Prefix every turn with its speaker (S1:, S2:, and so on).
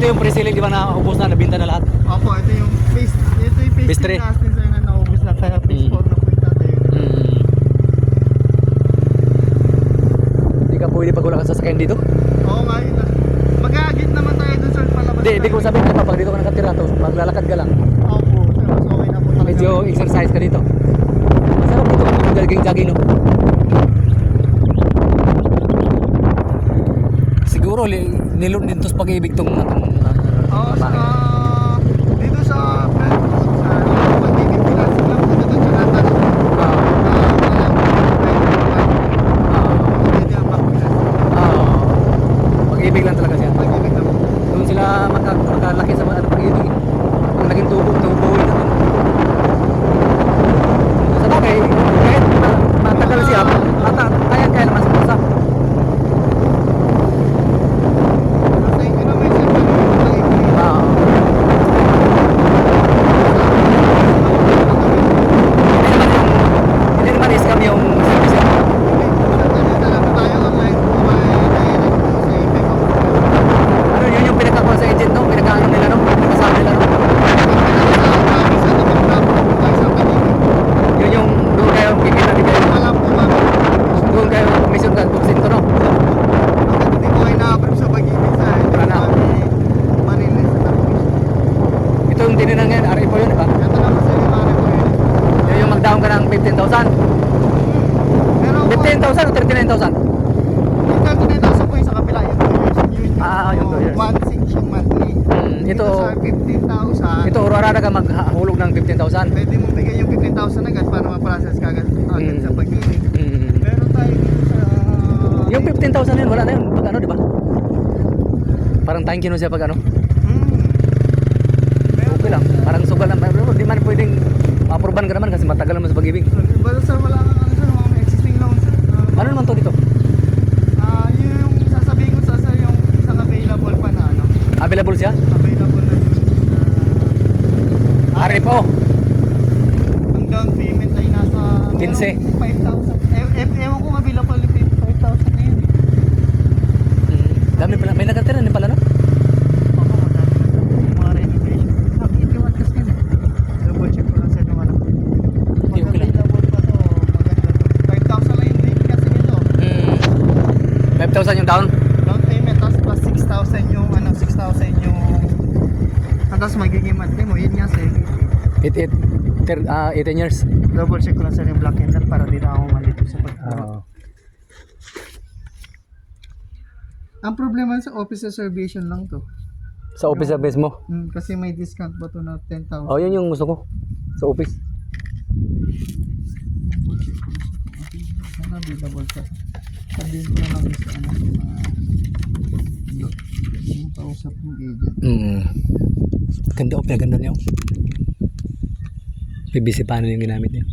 S1: ito yung pre-selling, di ba, na ubos na, nabinta na lahat?
S2: Opo, ito yung phase 3 natin sir na naubos na, kaya phase 4 na po yung tatayo.
S1: Hindi ka pwede pag wala kang sasakyan dito?
S2: Oo nga yun na. Mag-aagit naman tayo dun sir, palabas
S1: Hindi, ibig ko sabihin ka pag dito ka nakatira, tapos maglalakad ka lang.
S2: Opo, sir, mas okay na po talaga.
S1: Medyo exercise ka dito. Masarap dito kung jogging-jogging, no? Siguro, nilun din to sa pag-ibig tong
S2: Oo, dito sa Brentwood, sir, pag-ibig pinasa lang po dito sa lahat.
S1: Pag-ibig lang talaga siya.
S2: Pag-ibig na po.
S1: Doon sila makalaki sa pag-ibig. Kung naging tubo ito. Sa bagay, kahit matagal siya, kaya naman sa pusa.
S2: Sa inyo naman sir, pag-ibig.
S1: Hindi naman i-scam yung service yan. Ano yun yung pinagkakuha sa agent, no? Pinagkaano nila, no? Pinagkasabi nila, no? Yun yung doon kayo kikita din kayo. Doon kayo commission ka, porsinto, no? Ito yung tininan ngayon, RFO yun, di ba? Yun yung mag-down ka ng 15,000. 15,000 o 39,000? Yung doyers.
S2: 1.6 yung monthly.
S1: Ito,
S2: Sa 15,000.
S1: ito, urarada ka maghulog ng 15,000.
S2: Pwede mo bigay yung 15,000 agad para ma-process ka agad sa pag-ibig. Pero tayo dito sa...
S1: Yung 15,000 yun, wala na yun. Pag ano, di ba? Parang thank you no siya pag ano. Okay lang, parang sugal lang. Pero di man pwedeng ma-approvean ka naman kasi matagal naman sa pag-ibig.
S2: Pero sir, wala kang ano sir, mga existing loan sir.
S1: Ano naman to dito?
S2: Yung sasabihin ko sa sir, yung isang available pa na ano.
S1: Available siya?
S2: Available na
S1: RFO.
S2: Ang down payment ay nasa
S1: 15.
S2: 5,000. Ewan ko available yung 5,000 na yun.
S1: Dami pala, may nakatira din pala, no?
S2: Oo, madami na. Mga renovation. Nakitiwan kasi yun. Double check ko lang sa nung ano.
S1: Okay lang.
S2: Available pa to, maganda to. 5,000 lang yung payment kasi nito.
S1: 5,000 yung down?
S2: Down payment, tapos plus 6,000 yung ano, 6,000 yung... Tapos magiging monthly mo, yun nga sir.
S1: 18 years.
S2: Double check ko lang sir yung black and white para di na ako malito sa pag... Ang problema sa office reservation lang to.
S1: Sa office service mo?
S2: Kasi may discount ba to na 10,000?
S1: Oh, yun yung gusto ko. Sa office.
S2: Sana available ka. Sabihin ko na lang sa ano. Yung kausap ng agent.
S1: Ganda o, ganda niya. PVC panel yung ginamit niya.